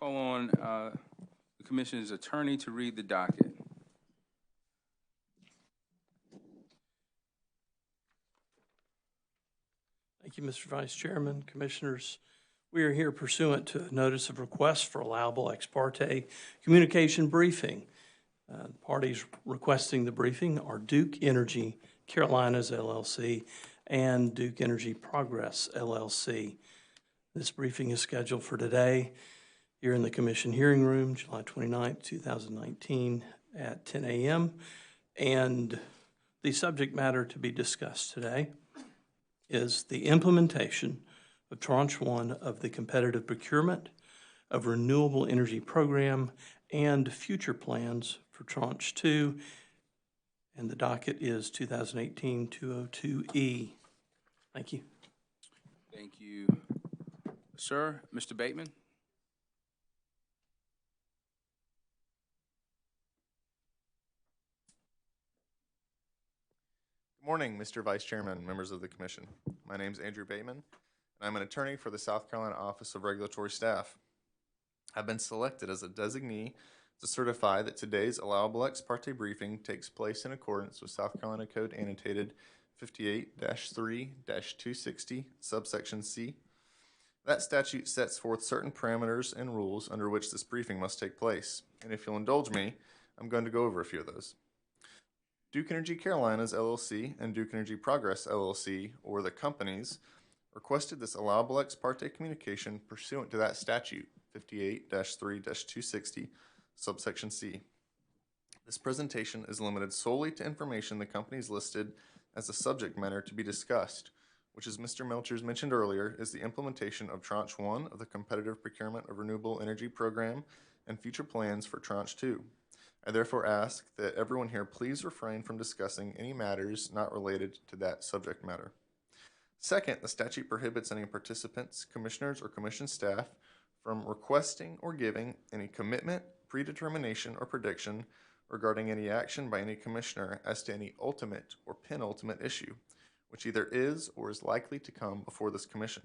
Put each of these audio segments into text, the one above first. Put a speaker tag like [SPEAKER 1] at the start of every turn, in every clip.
[SPEAKER 1] call on the Commission's attorney to read the docket.
[SPEAKER 2] Thank you, Mr. Vice Chairman, Commissioners. We are here pursuant to a notice of request for allowable ex parte communication briefing. Parties requesting the briefing are Duke Energy Carolinas LLC and Duke Energy Progress LLC. This briefing is scheduled for today here in the Commission hearing room, July 29th, 2019 at 10 a.m. And the subject matter to be discussed today is the implementation of Tranche 1 of the Competitive Procurement of Renewable Energy Program and future plans for Tranche 2, and the docket is 2018-202E. Thank you.
[SPEAKER 1] Thank you, sir. Mr. Bateman?
[SPEAKER 3] Good morning, Mr. Vice Chairman, members of the Commission. My name is Andrew Bateman, and I'm an attorney for the South Carolina Office of Regulatory Staff. I've been selected as a designee to certify that today's allowable ex parte briefing takes place in accordance with South Carolina Code Annotated 58-3-260, subsection C. That statute sets forth certain parameters and rules under which this briefing must take place, and if you'll indulge me, I'm going to go over a few of those. Duke Energy Carolinas LLC and Duke Energy Progress LLC, or the companies, requested this allowable ex parte communication pursuant to that statute, 58-3-260, subsection C. This presentation is limited solely to information the companies listed as the subject matter to be discussed, which, as Mr. Melchers mentioned earlier, is the implementation of Tranche 1 of the Competitive Procurement of Renewable Energy Program and future plans for Tranche 2. I therefore ask that everyone here please refrain from discussing any matters not related to that subject matter. Second, the statute prohibits any participants, commissioners, or commission staff from requesting or giving any commitment, predetermination, or prediction regarding any action by any commissioner as to any ultimate or penultimate issue, which either is or is likely to come before this commission.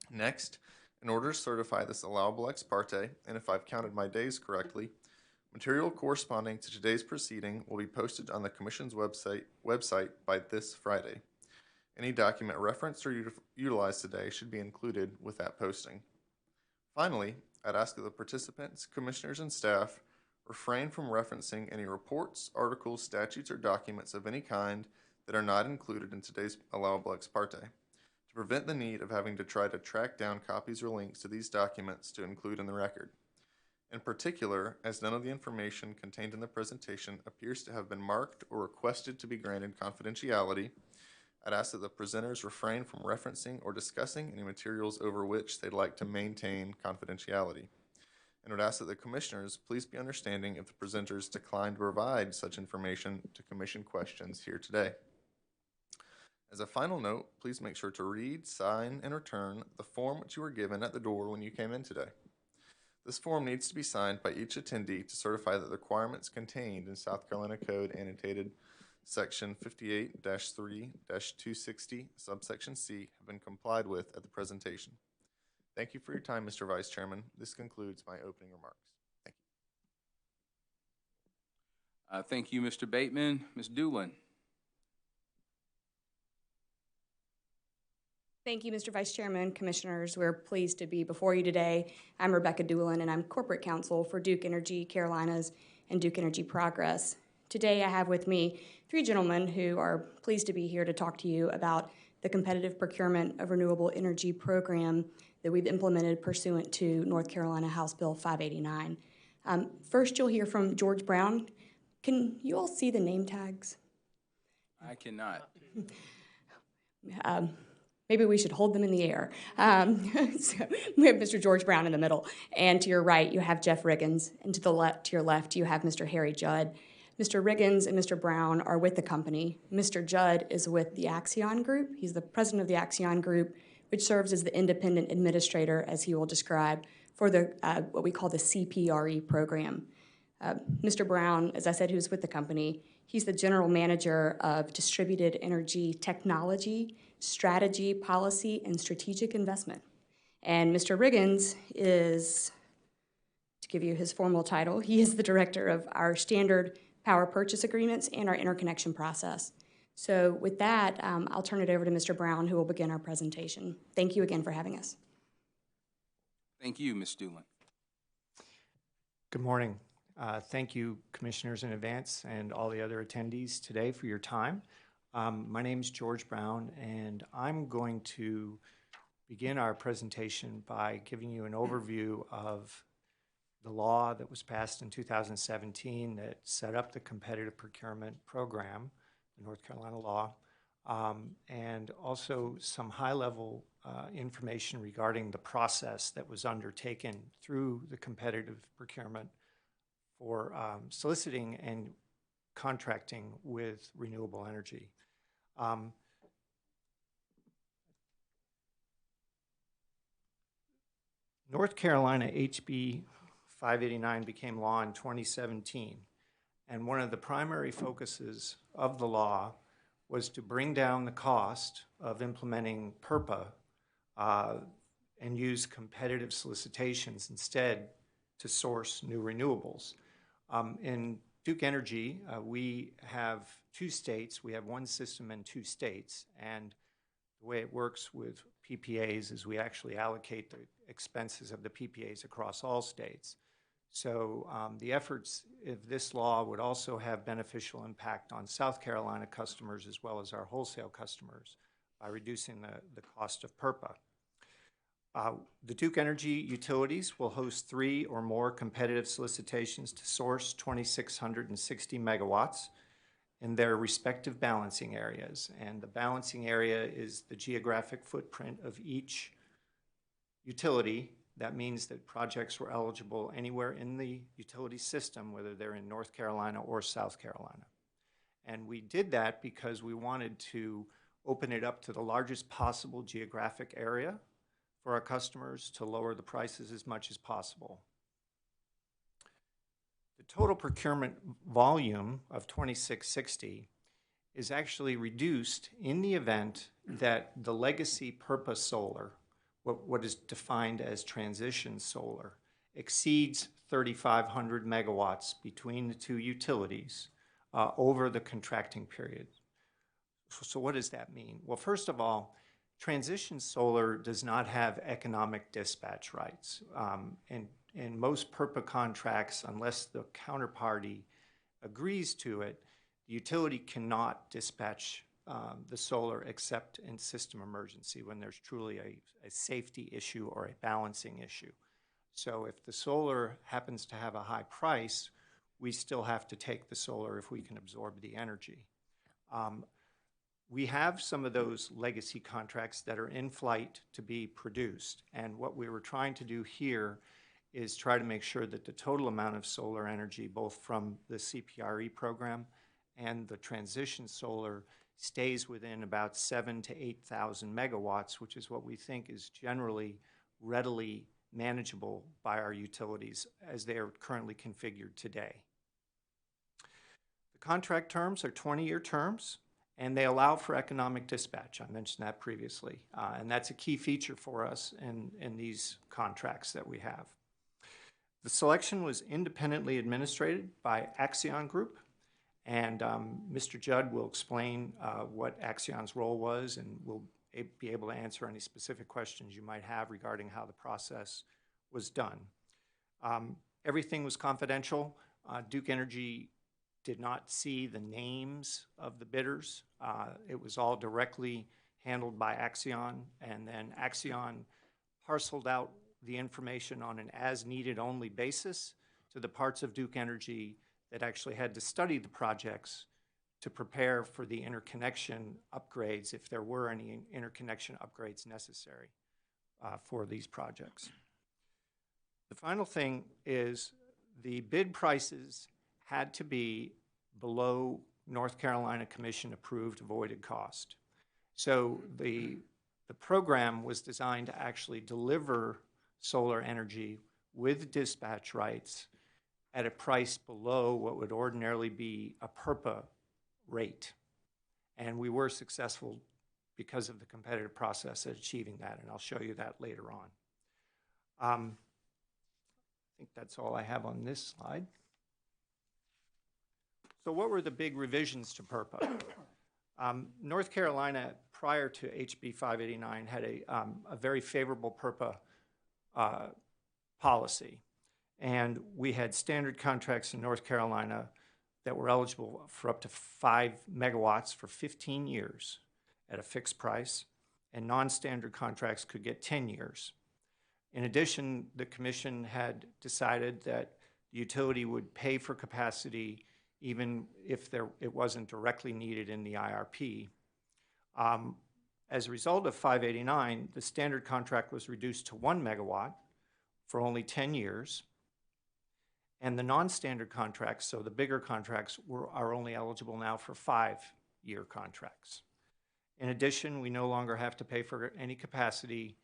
[SPEAKER 3] Next, in order to certify this allowable ex parte, and if I've counted my days correctly, material corresponding to today's proceeding will be posted on the Commission's website by this Friday. Any document referenced or utilized today should be included with that posting. Finally, I'd ask that the participants, commissioners, and staff refrain from referencing any reports, articles, statutes, or documents of any kind that are not included in today's allowable ex parte, to prevent the need of having to try to track down copies or links to these documents to include in the record. In particular, as none of the information contained in the presentation appears to have been marked or requested to be granted confidentiality, I'd ask that the presenters refrain from referencing or discussing any materials over which they'd like to maintain confidentiality. And would ask that the commissioners please be understanding if the presenters decline to provide such information to commission questions here today. As a final note, please make sure to read, sign, and return the form which you were given at the door when you came in today. This form needs to be signed by each attendee to certify that the requirements contained in South Carolina Code Annotated Section 58-3-260, subsection C, have been complied with at the presentation. Thank you for your time, Mr. Vice Chairman. This concludes my opening remarks. Thank you.
[SPEAKER 1] Thank you, Mr. Bateman. Ms. Doolin.
[SPEAKER 4] Thank you, Mr. Vice Chairman, Commissioners. We're pleased to be before you today. I'm Rebecca Doolin, and I'm Corporate Counsel for Duke Energy Carolinas and Duke Energy Progress. Today, I have with me three gentlemen who are pleased to be here to talk to you about the Competitive Procurement of Renewable Energy Program that we've implemented pursuant to North Carolina House Bill 589. First, you'll hear from George Brown. Can you all see the name tags?
[SPEAKER 1] I cannot.
[SPEAKER 4] Maybe we should hold them in the air. So we have Mr. George Brown in the middle, and to your right you have Jeff Riggins, and to your left you have Mr. Harry Judd. Mr. Riggins and Mr. Brown are with the company. Mr. Judd is with the Axion Group. He's the president of the Axion Group, which serves as the independent administrator, as he will describe, for the what we call the CPRE program. Mr. Brown, as I said, who's with the company, he's the general manager of Distributed Energy Technology, Strategy, Policy, and Strategic Investment. And Mr. Riggins is to give you his formal title, he is the director of our standard power purchase agreements and our interconnection process. So with that, I'll turn it over to Mr. Brown, who will begin our presentation. Thank you again for having us.
[SPEAKER 1] Thank you, Ms. Doolin.
[SPEAKER 5] Good morning. Thank you, commissioners in advance and all the other attendees today for your time. My name is George Brown, and I'm going to begin our presentation by giving you an overview of the law that was passed in 2017 that set up the competitive procurement program, the North Carolina law, and also some high-level information regarding the process that was undertaken through the competitive procurement for soliciting and contracting with renewable energy. North Carolina HB 589 became law in 2017, and one of the primary focuses of the law was to bring down the cost of implementing PURPA and use competitive solicitations instead to source new renewables. In Duke Energy, we have two states. We have one system in two states, and the way it works with PPAs is we actually allocate the expenses of the PPAs across all states. So the efforts of this law would also have beneficial impact on South Carolina customers as well as our wholesale customers by reducing the cost of PURPA. The Duke Energy utilities will host 3 or more competitive solicitations to source 2,660 megawatts in their respective balancing areas. And the balancing area is the geographic footprint of each utility. That means that projects were eligible anywhere in the utility system, whether they're in North Carolina or South Carolina. And we did that because we wanted to open it up to the largest possible geographic area for our customers to lower the prices as much as possible. The total procurement volume of 2,660 is actually reduced in the event that the legacy PURPA solar, what is defined as transition solar, exceeds 3,500 megawatts between the two utilities over the contracting period. So what does that mean? Well, first of all, transition solar does not have economic dispatch rights. In most PURPA contracts, unless the counterparty agrees to it, the utility cannot dispatch the solar except in system emergency when there's truly a safety issue or a balancing issue. So if the solar happens to have a high price, we still have to take the solar if we can absorb the energy. We have some of those legacy contracts that are in flight to be produced. And what we were trying to do here is try to make sure that the total amount of solar energy, both from the CPRE program and the transition solar, stays within about 7,000 to 8,000 megawatts, which is what we think is generally readily manageable by our utilities as they are currently configured today. The contract terms are 20-year terms, and they allow for economic dispatch. I mentioned that previously, and that's a key feature for us in these contracts that we have. The selection was independently administrated by Axion Group, and Mr. Judd will explain what Axion's role was, and we'll be able to answer any specific questions you might have regarding how the process was done. Everything was confidential. Duke Energy did not see the names of the bidders. It was all directly handled by Axion, and then Axion parceled out the information on an as-needed only basis to the parts of Duke Energy that actually had to study the projects to prepare for the interconnection upgrades, if there were any interconnection upgrades necessary for these projects. The final thing is the bid prices had to be below North Carolina Commission approved avoided cost. So the program was designed to actually deliver solar energy with dispatch rights at a price below what would ordinarily be a PURPA rate. And we were successful because of the competitive process at achieving that, and I'll show you that later on. think that's all I have on this slide. So what were the big revisions to PURPA? North Carolina, prior to HB 589, had a very favorable PURPA policy. And we had standard contracts in North Carolina that were eligible for up to 5 megawatts for 15 years at a fixed price, and non-standard contracts could get 10 years. In addition, the commission had decided that the utility would pay for capacity even if it wasn't directly needed in the IRP. As a result of 589, the standard contract was reduced to 1 megawatt for only 10 years, and the non-standard contracts, so the bigger contracts, are only eligible now for 5-year contracts. In addition, we no longer have to pay for any capacity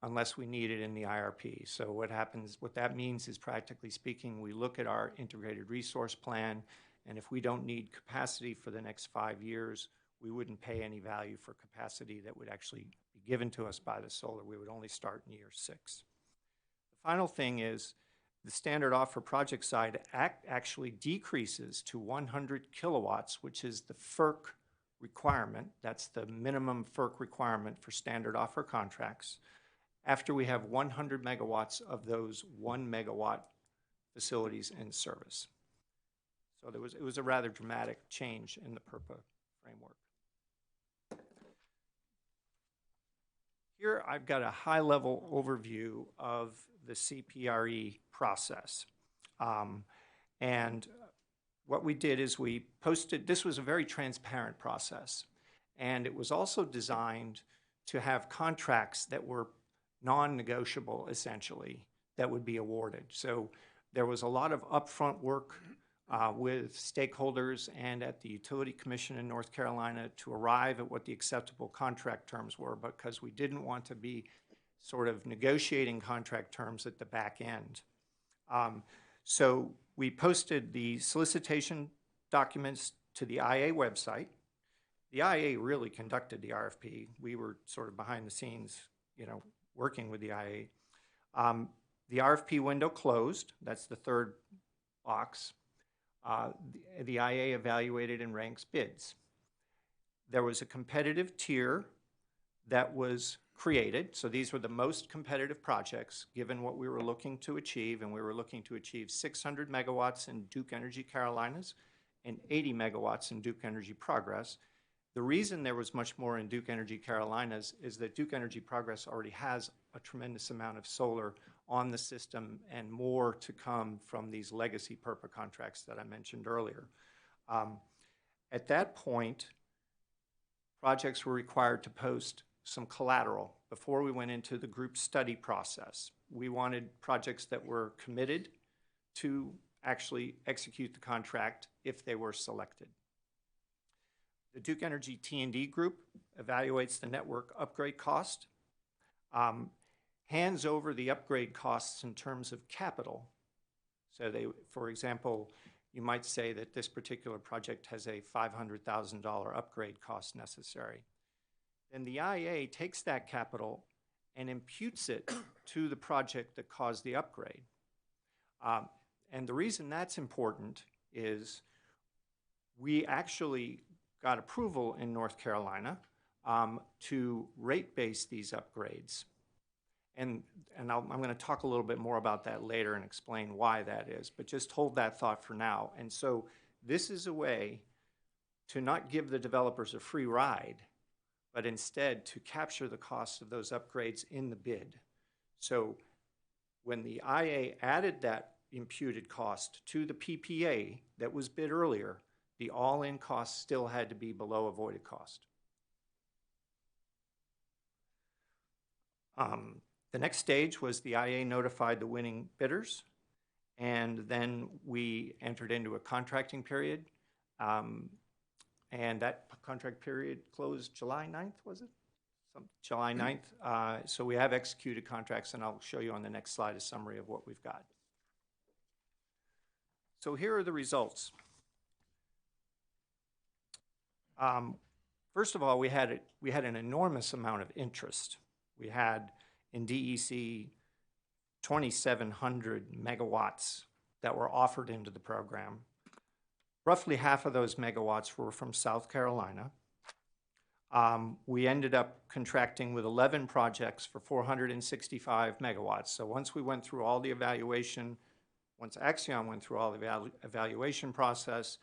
[SPEAKER 5] unless we need it in the IRP. So what that means is, practically speaking, we look at our integrated resource plan, and if we don't need capacity for the next 5 years, we wouldn't pay any value for capacity that would actually be given to us by the solar. We would only start in year 6. The final thing is the standard offer project side actually decreases to 100 kilowatts, which is the FERC requirement. That's the minimum FERC requirement for standard offer contracts, after we have 100 megawatts of those 1 megawatt facilities in service. So it was a rather dramatic change in the PURPA framework. Here I've got a high-level overview of the CPRE process. And what we did is we posted, this was a very transparent process, and it was also designed to have contracts that were non-negotiable, essentially, that would be awarded. So there was a lot of upfront work with stakeholders and at the Utility Commission in North Carolina to arrive at what the acceptable contract terms were, because we didn't want to be sort of negotiating contract terms at the back end. So we posted the solicitation documents to the IA website. The IA really conducted the RFP. We were sort of behind the scenes, working with the IA. The RFP window closed. That's the third box. The IA evaluated and ranks bids. There was a competitive tier that was created. So these were the most competitive projects given what we were looking to achieve, and we were looking to achieve 600 megawatts in Duke Energy Carolinas and 80 megawatts in Duke Energy Progress. The reason there was much more in Duke Energy Carolinas is that Duke Energy Progress already has a tremendous amount of solar on the system and more to come from these legacy PURPA contracts that I mentioned earlier. At that point, projects were required to post some collateral before we went into the group study process. We wanted projects that were committed to actually execute the contract if they were selected. The Duke Energy T&D group evaluates the network upgrade cost, hands over the upgrade costs in terms of capital. So they, for example, you might say that this particular project has a $500,000 upgrade cost necessary. Then the IA takes that capital and imputes it to the project that caused the upgrade. And the reason that's important is we actually got approval in North Carolina to rate base these upgrades. And I'm going to talk a little bit more about that later and explain why that is, but just hold that thought for now. And so this is a way to not give the developers a free ride, but instead to capture the cost of those upgrades in the bid. So when the IA added that imputed cost to the PPA that was bid earlier, the all-in cost still had to be below avoided cost. The next stage was the IA notified the winning bidders, and then we entered into a contracting period, and that contract period closed July 9th, was it? July 9th. So we have executed contracts, and I'll show you on the next slide a summary of what we've got. So here are the results. First of all, we had an enormous amount of interest. We had in DEC 2,700 megawatts that were offered into the program. Roughly half of those megawatts were from South Carolina. We ended up contracting with 11 projects for 465 megawatts. So once we went through all the evaluation, once Axion went through all the evaluation process,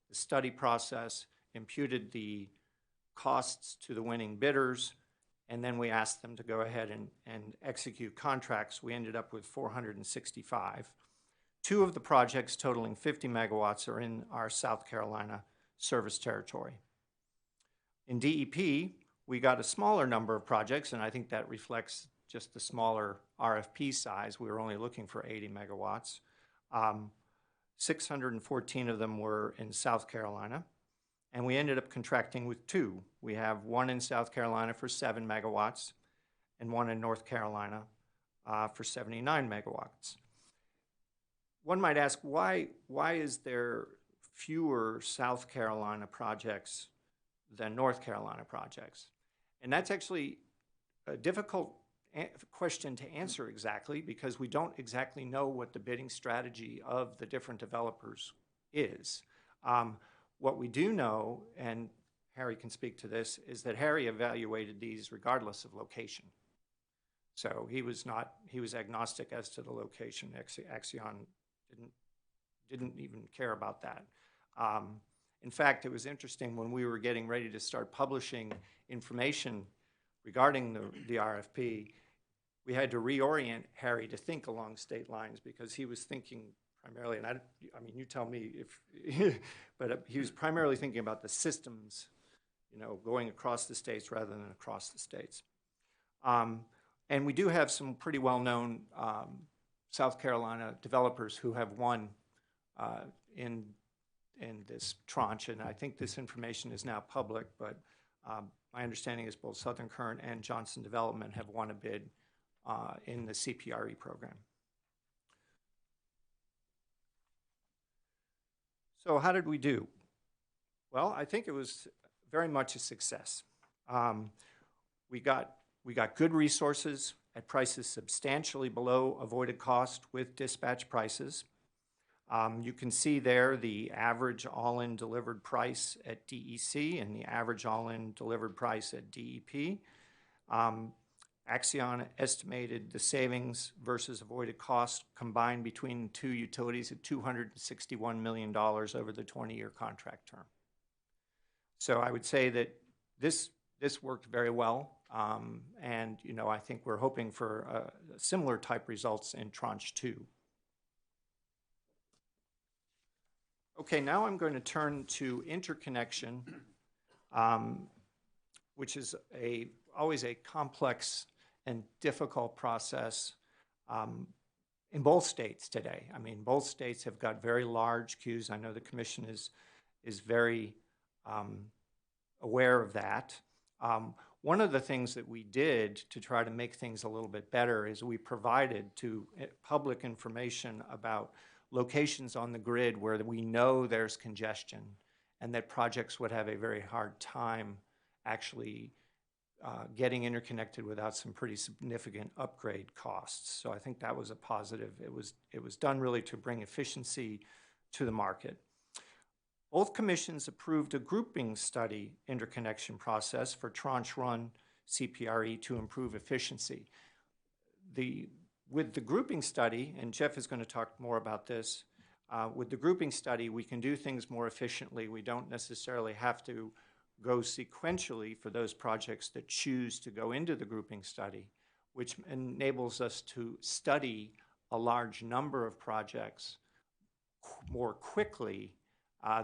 [SPEAKER 5] the study process, imputed the costs to the winning bidders, and then we asked them to go ahead and execute contracts, we ended up with 465. 2 of the projects totaling 50 megawatts are in our South Carolina service territory. In DEP, we got a smaller number of projects, and I think that reflects just the smaller RFP size. We were only looking for 80 megawatts. 614 of them were in South Carolina, and we ended up contracting with 2. We have 1 in South Carolina for 7 megawatts and 1 in North Carolina for 79 megawatts. One might ask, why is there fewer South Carolina projects than North Carolina projects? And that's actually a difficult question to answer exactly, because we don't exactly know what the bidding strategy of the different developers is. What we do know, and Harry can speak to this, is that Harry evaluated these regardless of location. So he was agnostic as to the location. Axion didn't even care about that. In fact, it was interesting when we were getting ready to start publishing information regarding the RFP, we had to reorient Harry to think along state lines, because he was thinking primarily, and I mean, you tell me if, but he was primarily thinking about the systems, going across the states rather than across the states. And we do have some pretty well-known South Carolina developers who have won in this tranche, and I think this information is now public, but my understanding is both Southern Current and Johnson Development have won a bid in the CPRE program. So how did we do? Well, I think it was very much a success. We got good resources at prices substantially below avoided cost with dispatch prices. You can see there the average all-in delivered price at DEC and the average all-in delivered price at DEP. Axion estimated the savings versus avoided cost combined between the 2 utilities at $261 million over the 20-year contract term. So I would say that this worked very well, and I think we're hoping for similar type results in Tranche 2. Okay, now I'm going to turn to interconnection, which is always a complex and difficult process in both states today. I mean, both states have got very large queues. I know the Commission is very aware of that. One of the things that we did to try to make things a little bit better is we provided to public information about locations on the grid where we know there's congestion and that projects would have a very hard time actually getting interconnected without some pretty significant upgrade costs. So I think that was a positive. It was done really to bring efficiency to the market. Both commissions approved a grouping study interconnection process for Tranche 1 CPRE to improve efficiency. With the grouping study, and Jeff is going to talk more about this, with the grouping study, we can do things more efficiently. We don't necessarily have to go sequentially for those projects that choose to go into the grouping study, which enables us to study a large number of projects more quickly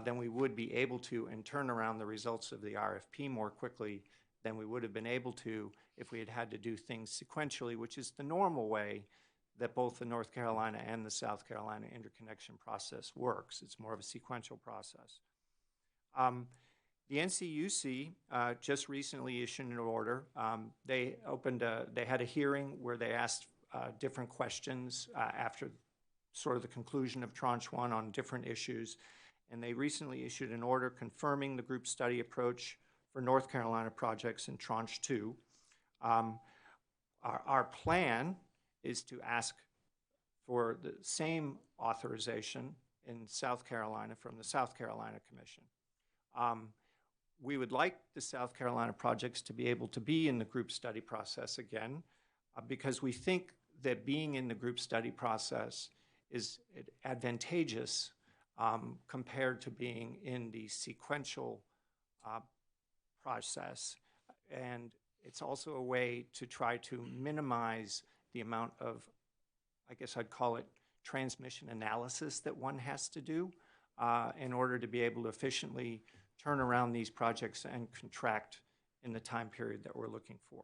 [SPEAKER 5] than we would be able to, and turn around the results of the RFP more quickly than we would have been able to if we had to do things sequentially, which is the normal way that both the North Carolina and the South Carolina interconnection process works. It's more of a sequential process. The NCUC just recently issued an order. They had a hearing where they asked different questions after sort of the conclusion of Tranche 1 on different issues. And they recently issued an order confirming the group study approach for North Carolina projects in Tranche 2. Our plan is to ask for the same authorization in South Carolina from the South Carolina Commission. We would like the South Carolina projects to be able to be in the group study process again, because we think that being in the group study process is advantageous compared to being in the sequential process. And it's also a way to try to minimize the amount of, I guess I'd call it, transmission analysis that one has to do in order to be able to efficiently turn around these projects and contract in the time period that we're looking for.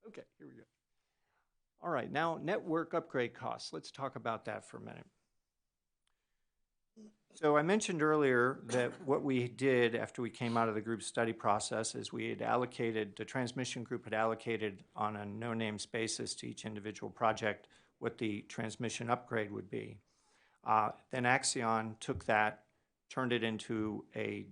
[SPEAKER 5] Okay, here we go. All right, now network upgrade costs. Let's talk about that for a minute. So I mentioned earlier that what we did after we came out of the group study process is we had allocated, the transmission group had allocated on a no-names basis to each individual project what the transmission upgrade would be. Then Axion took that, turned it into a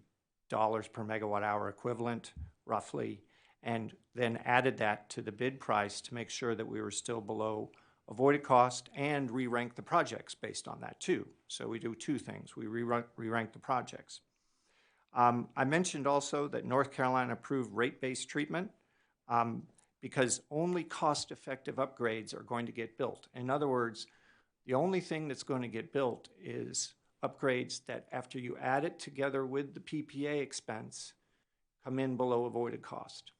[SPEAKER 5] dollars per megawatt hour equivalent, roughly, and then added that to the bid price to make sure that we were still below avoided cost and re-rank the projects based on that too. So we do two things. We re-rank the projects. I mentioned also that North Carolina approved rate-based treatment because only cost-effective upgrades are going to get built. In other words, the only thing that's going to get built is upgrades that after you add it together with the PPA expense come in below avoided cost.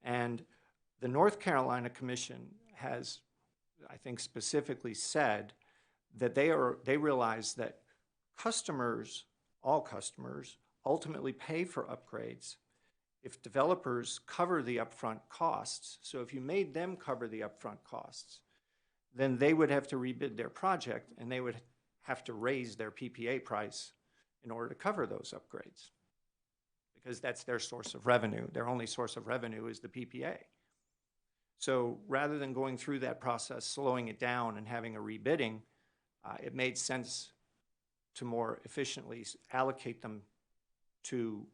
[SPEAKER 5] And the North Carolina Commission has, I think, specifically said that they realize that customers, all customers, ultimately pay for upgrades if developers cover the upfront costs. So if you made them cover the upfront costs, then they would have to rebid their project and they would have to raise their PPA price in order to cover those upgrades, because that's their source of revenue. Their only source of revenue is the PPA. So rather than going through that process, slowing it down and having a rebidding, it made sense to more efficiently allocate them to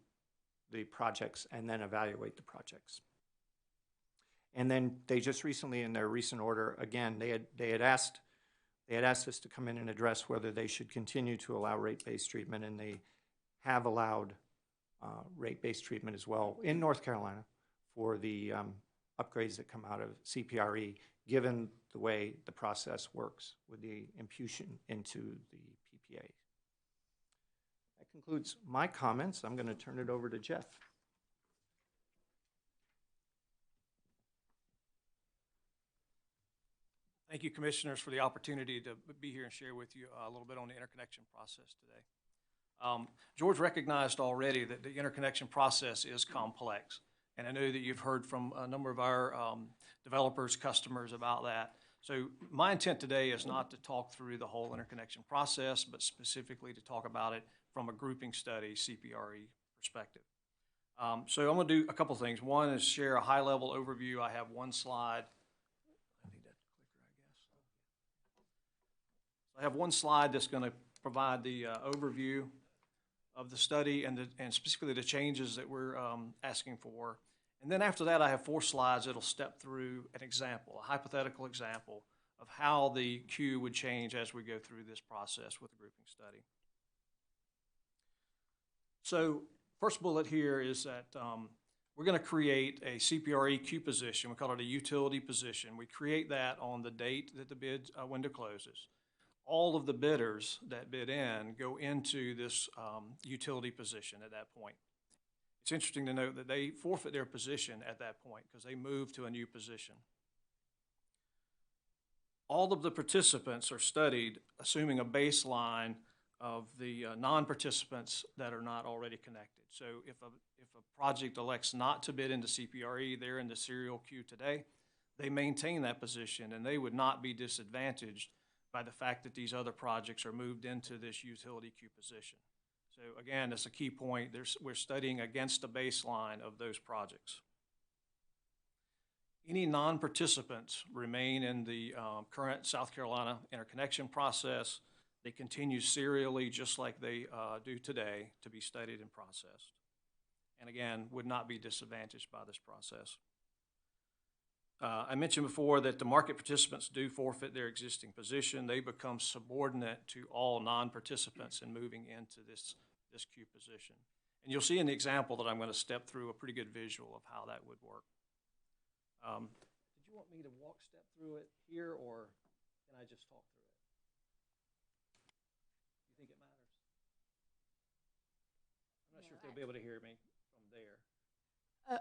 [SPEAKER 5] the projects and then evaluate the projects. And then they just recently, in their recent order, again, they had asked us to come in and address whether they should continue to allow rate-based treatment, and they have allowed rate-based treatment as well in North Carolina for the upgrades that come out of CPRE, given the way the process works with the imputation into the PPA. That concludes my comments. I'm going to turn it over to Jeff.
[SPEAKER 6] Thank you, Commissioners, for the opportunity to be here and share with you a little bit on the interconnection process today. George recognized already that the interconnection process is complex, and I know that you've heard from a number of our developers, customers about that. So my intent today is not to talk through the whole interconnection process, but specifically to talk about it from a grouping study, CPRE perspective. So I'm going to do a couple things. One is share a high-level overview. I have one slide. I have one slide that's going to provide the overview of the study and specifically the changes that we're asking for. And then after that, I have 4 slides that'll step through an example, a hypothetical example of how the queue would change as we go through this process with the grouping study. So first bullet here is that we're going to create a CPRE queue position. We call it a utility position. We create that on the date that the bid window closes. All of the bidders that bid in go into this utility position at that point. It's interesting to note that they forfeit their position at that point because they move to a new position. All of the participants are studied assuming a baseline of the non-participants that are not already connected. So if a project elects not to bid into CPRE, they're in the serial queue today, they maintain that position and they would not be disadvantaged by the fact that these other projects are moved into this utility queue position. So again, that's a key point. We're studying against the baseline of those projects. Any non-participants remain in the current South Carolina interconnection process. They continue serially just like they do today to be studied and processed. and again, would not be disadvantaged by this process. I mentioned before that the market participants do forfeit their existing position. They become subordinate to all non-participants in moving into this queue position. And you'll see in the example that I'm going to step through a pretty good visual of how that would work. Did you want me to step through it here, or can I just talk through it? You think it matters? I'm not sure if they'll be able to hear me from there.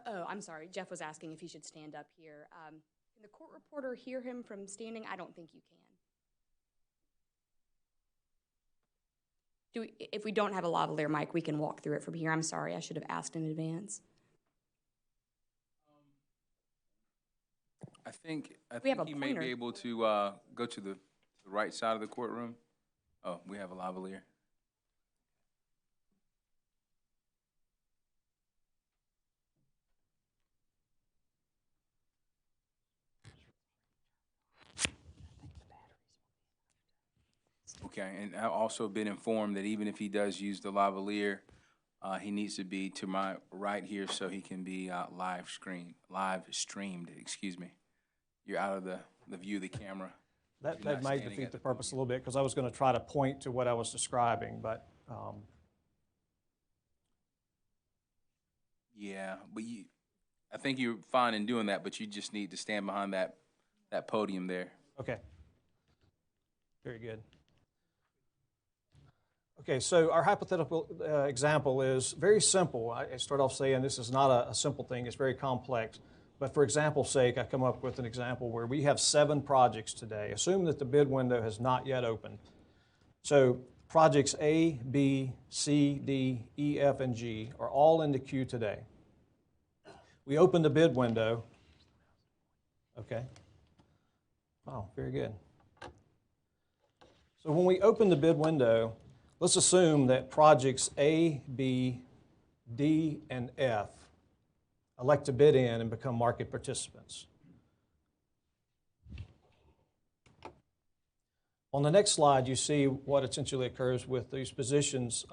[SPEAKER 4] Oh, I'm sorry. Jeff was asking if he should stand up here. Can the court reporter hear him from standing? I don't think you can. If we don't have a lavalier mic, we can walk through it from here. I'm sorry. I should have asked in advance.
[SPEAKER 1] I think
[SPEAKER 4] We have a
[SPEAKER 1] he may
[SPEAKER 4] pointer.
[SPEAKER 1] be able to go to the right side of the courtroom. Oh, we have a lavalier. Okay, and I've also been informed that even if he does use the lavalier, he needs to be to my right here so he can be live streamed, excuse me. You're out of the view of the camera.
[SPEAKER 7] That
[SPEAKER 1] You're not
[SPEAKER 7] might
[SPEAKER 1] standing
[SPEAKER 7] defeat
[SPEAKER 1] at
[SPEAKER 7] the
[SPEAKER 1] the
[SPEAKER 7] purpose a
[SPEAKER 1] podium.
[SPEAKER 7] little bit, because I was going to try to point to what I was describing, but
[SPEAKER 1] Yeah, but I think you're fine in doing that, but you just need to stand behind that podium there.
[SPEAKER 7] okay. Very good. Okay, so our hypothetical example is very simple. I start off saying this is not a simple thing, it's very complex. But for example's sake, I come up with an example where we have 7 projects today. Assume that the bid window has not yet opened. So projects A, B, C, D, E, F, and G are all in the queue today. We open the bid window. Okay. Wow, very good. So when we open the bid window, let's assume that projects A, B, D, and F elect to bid in and become market participants. On the next slide, you see what essentially occurs with these positions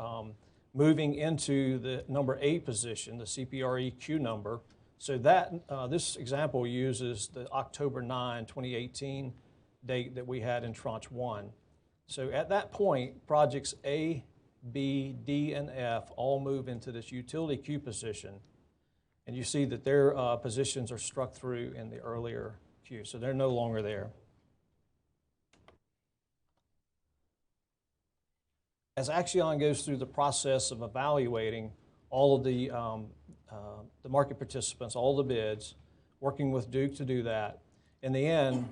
[SPEAKER 7] moving into the number 8 position, the CPRE queue number. So that this example uses the October 9, 2018 date that we had in tranche 1. So at that point, projects A, B, D, and F all move into this utility queue position. And you see that their positions are struck through in the earlier queue, so they're no longer there. As Axion goes through the process of evaluating all of the market participants, all the bids, working with Duke to do that, in the end,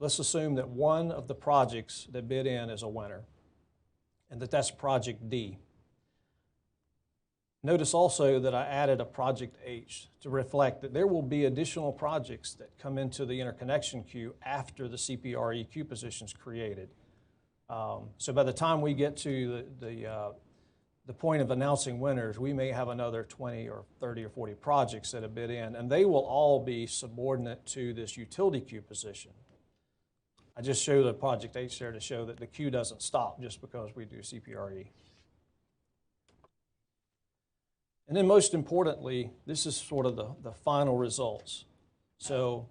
[SPEAKER 7] let's assume that one of the projects that bid in is a winner, and that's project D. Notice also that I added a project H to reflect that there will be additional projects that come into the interconnection queue after the CPRE queue position is created. So by the time we get to the point of announcing winners, we may have another 20 or 30 or 40 projects that have bid in, and they will all be subordinate to this utility queue position. I just showed a project H there to show that the queue doesn't stop just because we do CPRE. And then most importantly, this is sort of the final results. So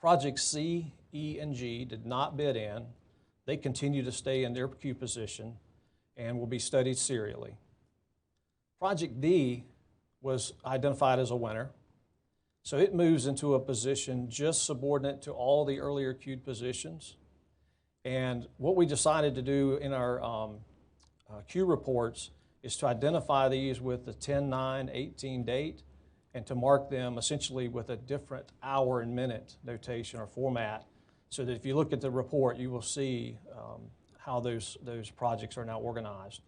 [SPEAKER 7] projects C, E, and G did not bid in. They continue to stay in their queue position and will be studied serially. Project D was identified as a winner. So it moves into a position just subordinate to all the earlier queued positions. And what we decided to do in our queue reports is to identify these with the 10/9/18 date and to mark them essentially with a different hour and minute notation or format, so that if you look at the report, you will see how those projects are now organized.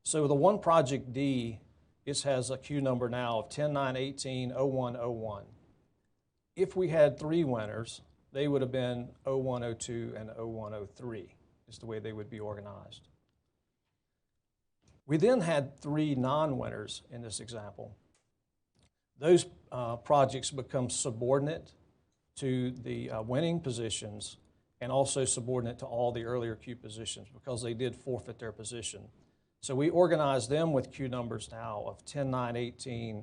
[SPEAKER 7] So the one project D, it has a queue number now of 10/9/18/01/01. If we had 3 winners, they would have been 01/02 and 01/03 is the way they would be organized. We then had 3 non-winners in this example. Those projects become subordinate to the winning positions and also subordinate to all the earlier queue positions because they did forfeit their position. So we organize them with queue numbers now of 10918,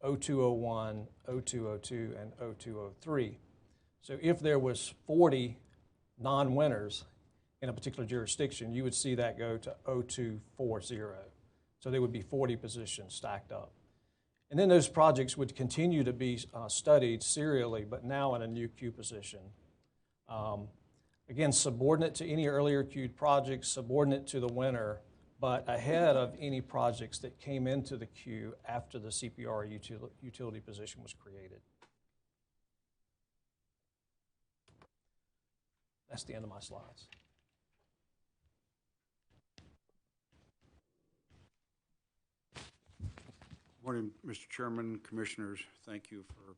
[SPEAKER 7] 0201, 0202, and 0203. So if there was 40 non-winners in a particular jurisdiction, you would see that go to 0240. So there would be 40 positions stacked up. And then those projects would continue to be studied serially, but now in a new queue position. Again, subordinate to any earlier queued projects, subordinate to the winner, but ahead of any projects that came into the queue after the CPRE utility position was created. That's the end of my slides.
[SPEAKER 8] Morning, Mr. Chairman, Commissioners. Thank you for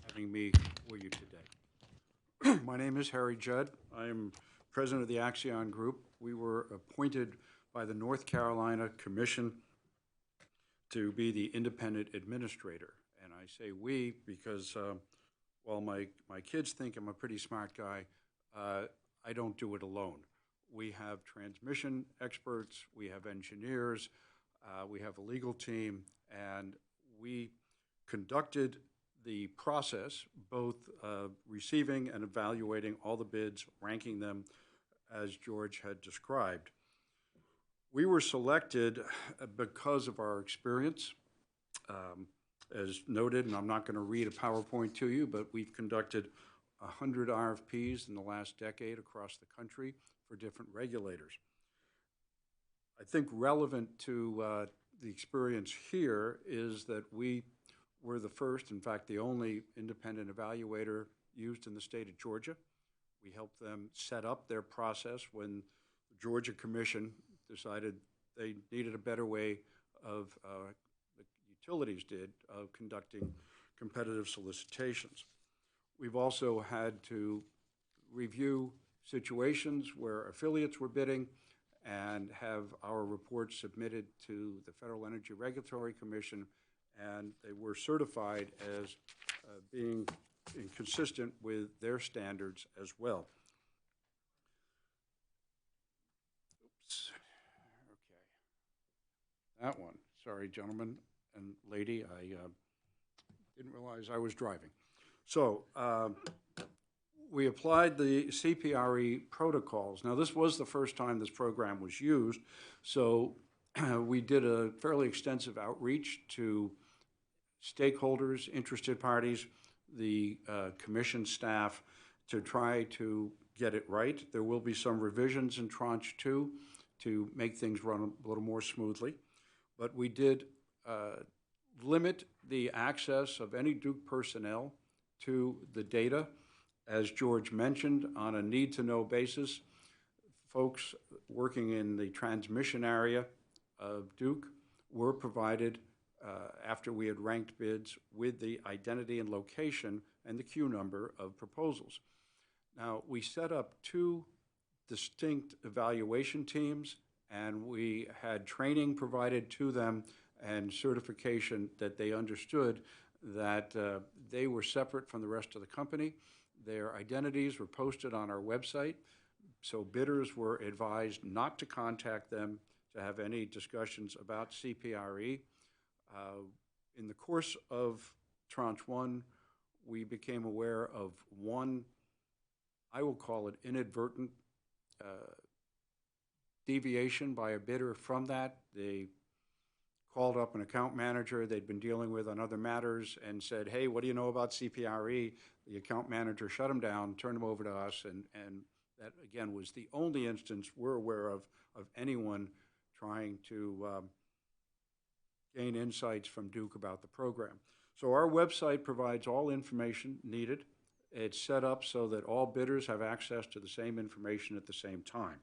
[SPEAKER 8] having me for you today. My name is Harry Judd. I am president of the Axion Group. We were appointed by the North Carolina Commission to be the independent administrator. And I say we because while my kids think I'm a pretty smart guy, I don't do it alone. We have transmission experts, we have engineers, we have a legal team, and we conducted the process, both receiving and evaluating all the bids, ranking them as George had described. We were selected because of our experience. As noted, and I'm not going to read a PowerPoint to you, but we've conducted 100 RFPs in the last decade across the country for different regulators. I think relevant to the experience here is that we were the first, in fact, the only independent evaluator used in the state of Georgia. We helped them set up their process when the Georgia Commission decided they needed a better way of, the utilities did, of conducting competitive solicitations. We've also had to review situations where affiliates were bidding and have our reports submitted to the Federal Energy Regulatory Commission, and they were certified as being consistent with their standards as well. Oops. Okay. That one. Sorry, gentlemen and lady. I didn't realize I was driving. So we applied the CPRE protocols. Now, this was the first time this program was used, so we did a fairly extensive outreach to stakeholders, interested parties, the commission staff, to try to get it right. There will be some revisions in Tranche 2 to make things run a little more smoothly, but we did limit the access of any Duke personnel to the data. As George mentioned, on a need-to-know basis, folks working in the transmission area of Duke were provided, after we had ranked bids, with the identity and location and the queue number of proposals. Now, we set up two distinct evaluation teams, and we had training provided to them and certification that they understood that they were separate from the rest of the company. Their identities were posted on our website, so bidders were advised not to contact them to have any discussions about CPRE. In the course of Tranche 1, we became aware of one, I will call it inadvertent deviation by a bidder from that. They called up an account manager they'd been dealing with on other matters and said, hey, what do you know about CPRE? The account manager shut them down, turned them over to us, and that, again, was the only instance we're aware of anyone trying to gain insights from Duke about the program. So our website provides all information needed. It's set up so that all bidders have access to the same information at the same time.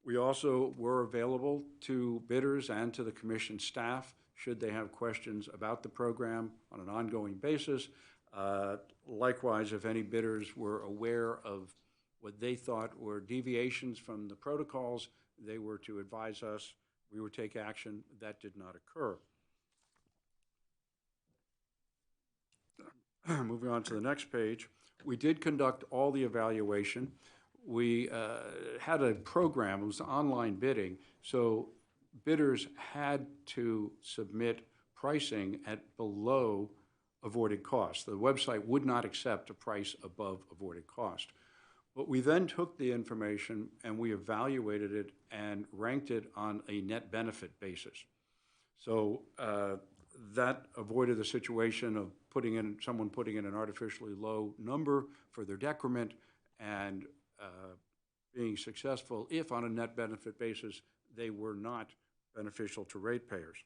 [SPEAKER 8] We also were available to bidders and to the commission staff should they have questions about the program on an ongoing basis. Likewise, if any bidders were aware of what they thought were deviations from the protocols, they were to advise us. We would take action. That did not occur. Moving on to the next page, we did conduct all the evaluation. we had a program, it was online bidding, so bidders had to submit pricing at below avoided cost. The website would not accept a price above avoided cost. But we then took the information and we evaluated it and ranked it on a net benefit basis. So that avoided the situation of someone putting in an artificially low number for their decrement and being successful if on a net benefit basis they were not beneficial to ratepayers.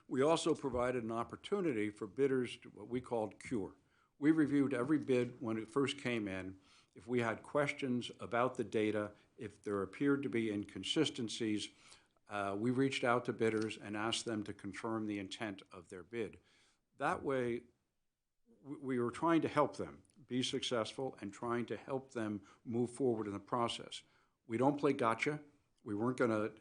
[SPEAKER 8] We also provided an opportunity for bidders to what we called cure. We reviewed every bid when it first came in. If we had questions about the data, if there appeared to be inconsistencies, we reached out to bidders and asked them to confirm the intent of their bid. That way, we were trying to help them be successful and trying to help them move forward in the process. We don't play gotcha. We weren't going to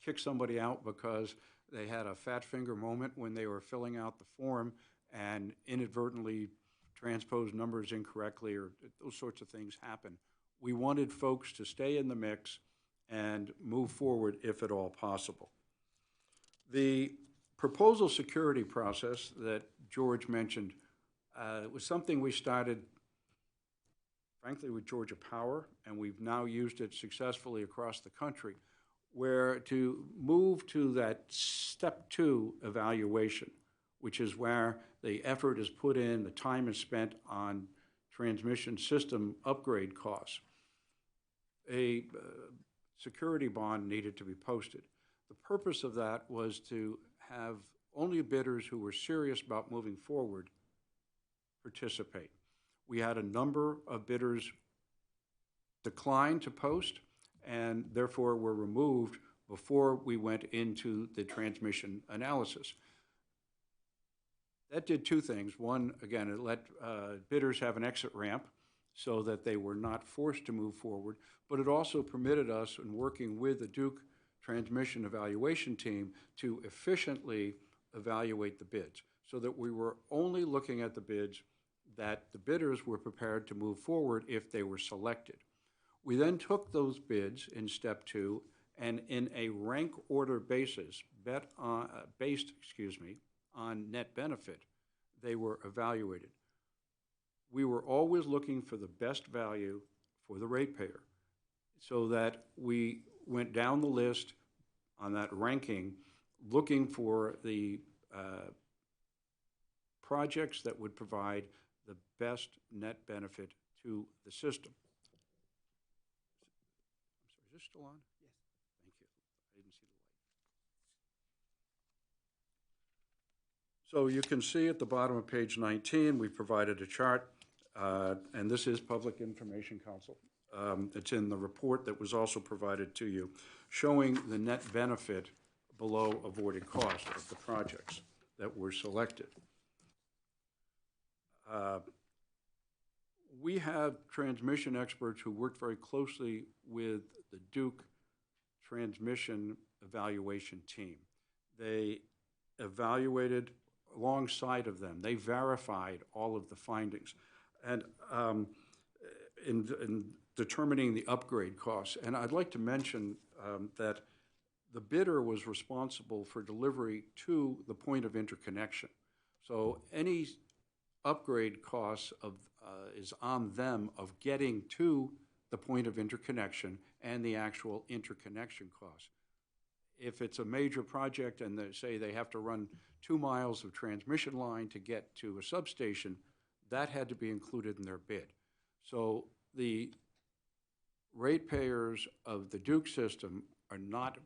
[SPEAKER 8] kick somebody out because they had a fat finger moment when they were filling out the form and inadvertently transposed numbers incorrectly, or those sorts of things happen. We wanted folks to stay in the mix and move forward if at all possible. The proposal security process that George mentioned was something we started, frankly, with Georgia Power, and we've now used it successfully across the country, where to move to that step 2 evaluation, which is where the effort is put in, the time is spent on transmission system upgrade costs. A security bond needed to be posted. The purpose of that was to have only bidders who were serious about moving forward participate. We had a number of bidders decline to post and therefore were removed before we went into the transmission analysis. That did two things. One, again, it let bidders have an exit ramp so that they were not forced to move forward, but it also permitted us, in working with the Duke transmission evaluation team, to efficiently evaluate the bids so that we were only looking at the bids that the bidders were prepared to move forward if they were selected. We then took those bids in step 2 and in a rank order basis, based on net benefit, they were evaluated. We were always looking for the best value for the ratepayer, so that we went down the list on that ranking looking for the projects that would provide the best net benefit to the system. I'm sorry, is this still on? Yes. Thank you. I didn't see the light. So you can see at the bottom of page 19, we provided a chart, and this is Public Information Council. It's in the report that was also provided to you, showing the net benefit below avoided cost of the projects that were selected. We have transmission experts who worked very closely with the Duke transmission evaluation team. They evaluated alongside of them. They verified all of the findings. And in determining the upgrade costs, and I'd like to mention that the bidder was responsible for delivery to the point of interconnection. So any upgrade costs is on them of getting to the point of interconnection and the actual interconnection costs. If it's a major project and they say they have to run 2 miles of transmission line to get to a substation, that had to be included in their bid. So the ratepayers of the Duke system are not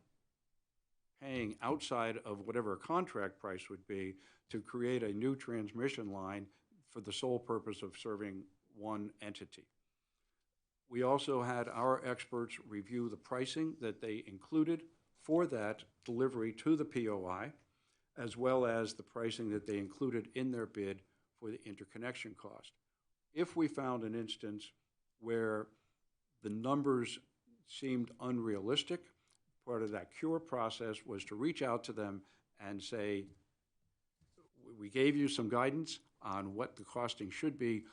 [SPEAKER 8] paying outside of whatever a contract price would be to create a new transmission line for the sole purpose of serving one entity. We also had our experts review the pricing that they included for that delivery to the POI, as well as the pricing that they included in their bid for the interconnection cost. If we found an instance where the numbers seemed unrealistic, part of that cure process was to reach out to them and say, we gave you some guidance on what the costing should be.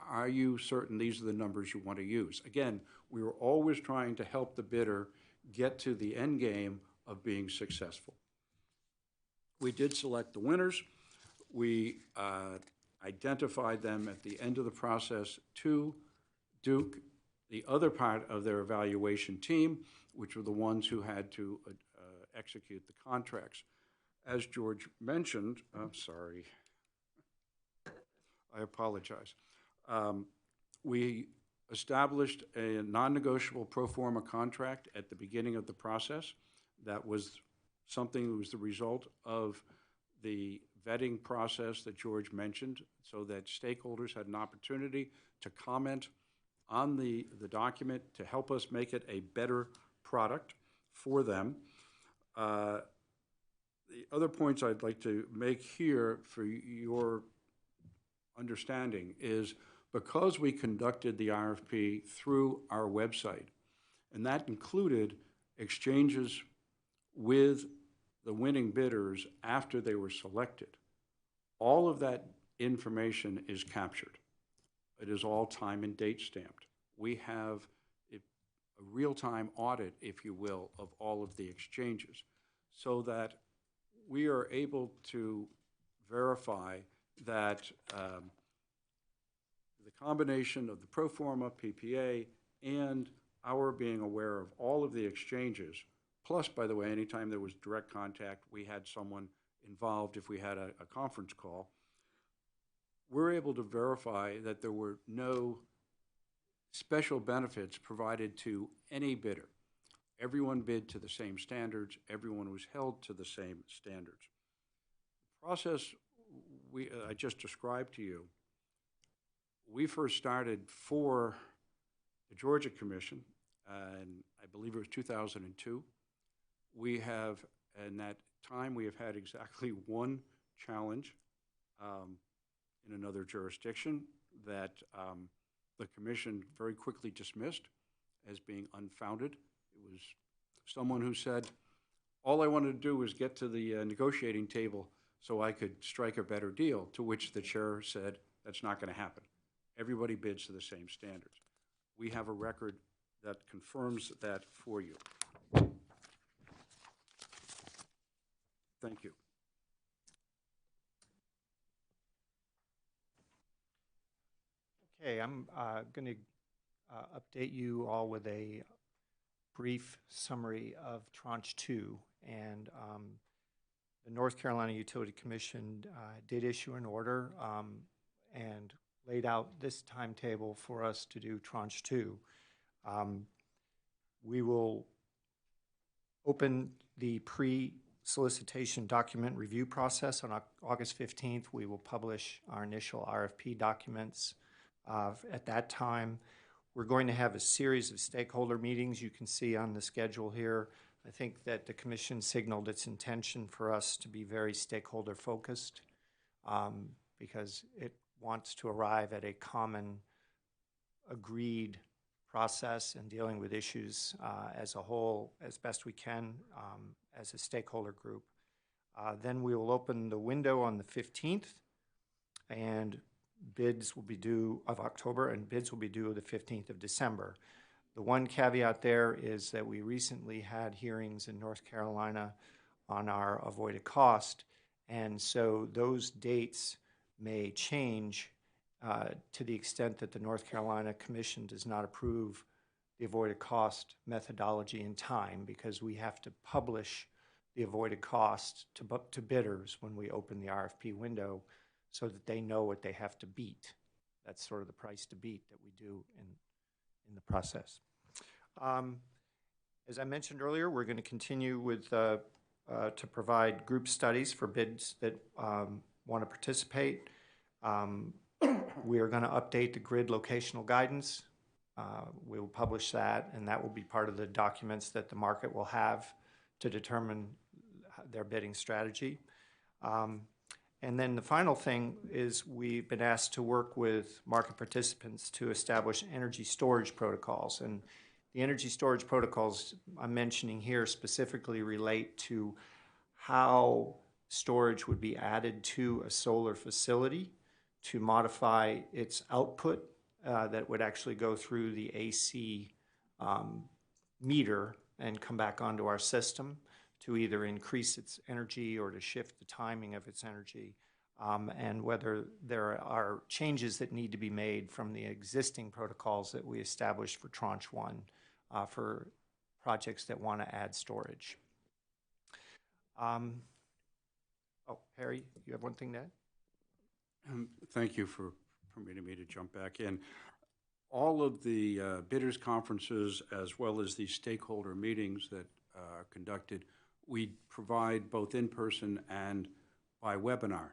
[SPEAKER 8] are you certain these are the numbers you want to use? Again, we were always trying to help the bidder get to the end game of being successful. We did select the winners. We identified them at the end of the process to Duke, the other part of their evaluation team, which were the ones who had to execute the contracts. As George mentioned, I'm sorry, I apologize. We established a non-negotiable pro forma contract at the beginning of the process. That was something that was the result of the vetting process that George mentioned, so that stakeholders had an opportunity to comment on the document to help us make it a better product for them. The other points I'd like to make here for your understanding is because we conducted the RFP through our website, and that included exchanges with the winning bidders after they were selected, all of that information is captured. It is all time and date stamped. We have a real-time audit, if you will, of all of the exchanges, so that we are able to verify that the combination of the pro forma PPA and our being aware of all of the exchanges, plus, by the way, anytime there was direct contact, we had someone involved if we had a conference call, we're able to verify that there were no special benefits provided to any bidder. Everyone bid to the same standards. Everyone was held to the same standards. The process I just described to you, we first started for the Georgia Commission, and I believe it was 2002. We have, in that time, we have had exactly one challenge in another jurisdiction that the Commission very quickly dismissed as being unfounded. It was someone who said, all I wanted to do was get to the negotiating table so I could strike a better deal, to which the chair said, that's not going to happen. Everybody bids to the same standards. We have a record that confirms that for you. Thank you.
[SPEAKER 5] Okay, I'm going to update you all with a brief summary of Tranche 2. And the North Carolina Utility Commission did issue an order and laid out this timetable for us to do Tranche 2. We will open the pre-solicitation document review process on August 15th. We will publish our initial RFP documents. At that time, we're going to have a series of stakeholder meetings you can see on the schedule here. I think that the Commission signaled its intention for us to be very stakeholder focused because it wants to arrive at a common agreed process and dealing with issues as a whole as best we can as a stakeholder group. Then we will open the window on the 15th, and bids will be due of October, and bids will be due the 15th of December. The one caveat there is that we recently had hearings in North Carolina on our avoided cost, and so those dates may change to the extent that the North Carolina Commission does not approve the avoided cost methodology in time, because we have to publish the avoided cost to bidders when we open the RFP window so that they know what they have to beat. That's sort of the price to beat that we do in the process. As I mentioned earlier, we're going to continue with to provide group studies for bids that want to participate. We are going to update the grid locational guidance. We will publish that, and that will be part of the documents that the market will have to determine their bidding strategy. And then the final thing is we've been asked to work with market participants to establish energy storage protocols. And the energy storage protocols I'm mentioning here specifically relate to how storage would be added to a solar facility to modify its output that would actually go through the AC meter and come back onto our system to either increase its energy or to shift the timing of its energy, and whether there are changes that need to be made from the existing protocols that we established for Tranche 1 for projects that want to add storage. Harry, you have one thing to add?
[SPEAKER 8] Thank you for permitting me to jump back in. All of the bidders conferences, as well as the stakeholder meetings that are conducted, we provide both in person and by webinar,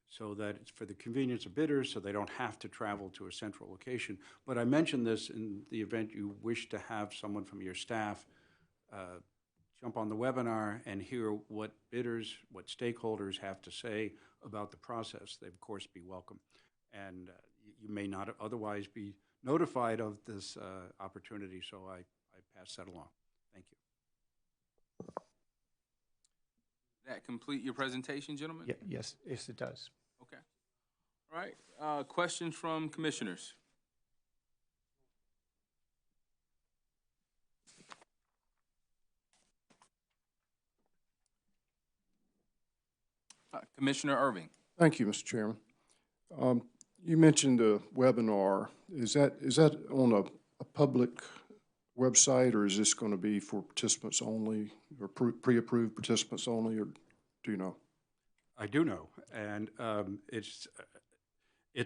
[SPEAKER 8] so that it's for the convenience of bidders, so they don't have to travel to a central location. But I mentioned this in the event you wish to have someone from your staff jump on the webinar and hear what bidders, what stakeholders have to say about the process. They, of course, be welcome. And you may not otherwise be notified of this opportunity, so I pass that along. Thank you.
[SPEAKER 1] That complete your presentation, gentlemen?
[SPEAKER 5] Yes, it does.
[SPEAKER 1] Okay. All right. Questions from commissioners? Commissioner Irving.
[SPEAKER 9] Thank you, Mr. Chairman. You mentioned a webinar. Is that on a public website, or is this going to be for participants only, or pre-approved participants only, or do you know?
[SPEAKER 8] I do know, and it's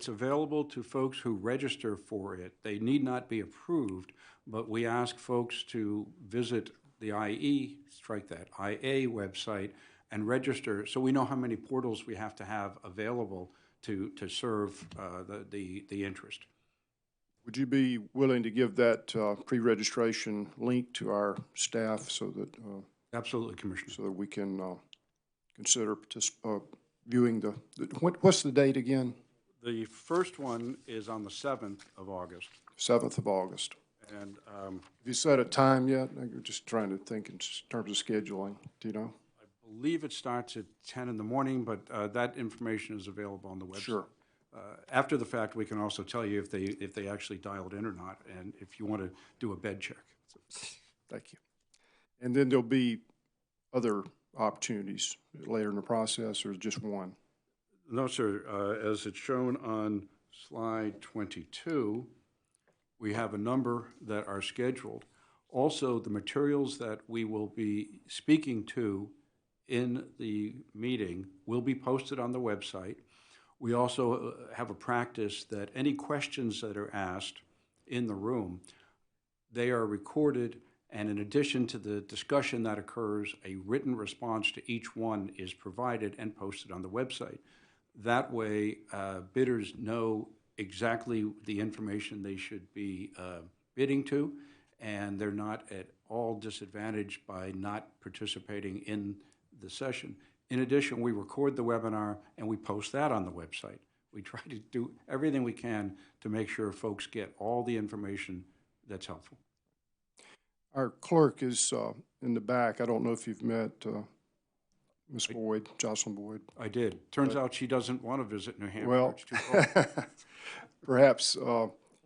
[SPEAKER 8] available to folks who register for it. They need not be approved, but we ask folks to visit the IA website and register, so we know how many portals we have to have available to serve the interest.
[SPEAKER 9] Would you be willing to give that pre-registration link to our staff so that
[SPEAKER 8] Absolutely, Commissioner.
[SPEAKER 9] so that we can consider viewing what's the date again?
[SPEAKER 8] The first one is on the 7th of August.
[SPEAKER 9] 7th of August.
[SPEAKER 8] And
[SPEAKER 9] have you set a time yet? I'm just trying to think in terms of scheduling. Do you know?
[SPEAKER 8] I believe it starts at 10 in the morning, but that information is available on the website.
[SPEAKER 9] Sure.
[SPEAKER 8] After the fact, we can also tell you if they actually dialed in or not, and if you want to do a bed check.
[SPEAKER 9] Thank you. And then there'll be other opportunities later in the process, or just one?
[SPEAKER 8] No, sir. As it's shown on slide 22, we have a number that are scheduled. Also, the materials that we will be speaking to in the meeting will be posted on the website. We also have a practice that any questions that are asked in the room, they are recorded, and in addition to the discussion that occurs, a written response to each one is provided and posted on the website. That way, bidders know exactly the information they should be bidding to, and they're not at all disadvantaged by not participating in the session. In addition, we record the webinar and we post that on the website. We try to do everything we can to make sure folks get all the information that's helpful.
[SPEAKER 9] Our clerk is in the back. I don't know if you've met Ms. Boyd, Jocelyn Boyd.
[SPEAKER 8] I did. Turns out she doesn't want to visit New Hampshire.
[SPEAKER 9] Well,
[SPEAKER 8] It's too cold.
[SPEAKER 9] perhaps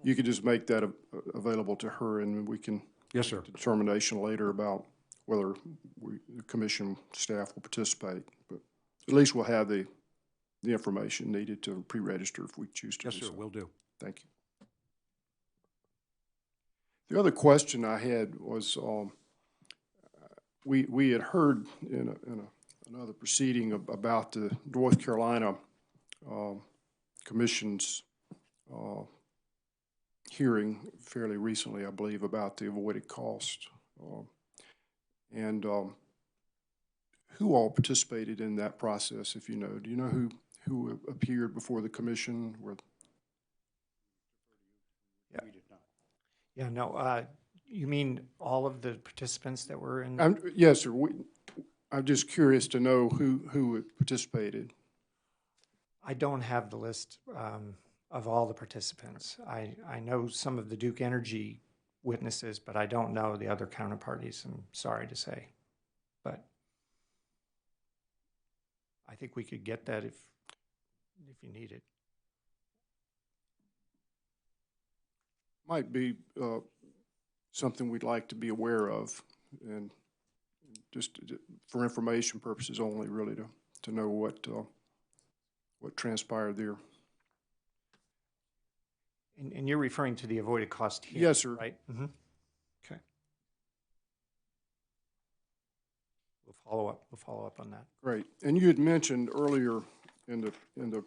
[SPEAKER 9] you could just make that available to her, and we can
[SPEAKER 8] Yes, sir.
[SPEAKER 9] make a determination later about whether the commission staff will participate. But at least we'll have the information needed to pre-register if we choose to.
[SPEAKER 8] Yes, sir, will do.
[SPEAKER 9] Thank you. The other question I had was, we had heard in another proceeding about the North Carolina Commission's hearing fairly recently, I believe, about the avoided cost. And who all participated in that process, if you know? Do you know who appeared before the commission?
[SPEAKER 8] We did not.
[SPEAKER 5] Yeah, no, you mean all of the participants that were in?
[SPEAKER 9] Yes, sir. I'm just curious to know who participated.
[SPEAKER 5] I don't have the list of all the participants. I know some of the Duke Energy witnesses, but I don't know the other counterparties, I'm sorry to say. But I think we could get that if you need it.
[SPEAKER 9] might be something we'd like to be aware of, and just for information purposes only, really, to know what transpired there.
[SPEAKER 5] And you're referring to the avoided cost here,
[SPEAKER 9] Yes, sir.
[SPEAKER 5] right? Mm-hmm. Okay. We'll follow up on that.
[SPEAKER 9] Great. And you had mentioned earlier in the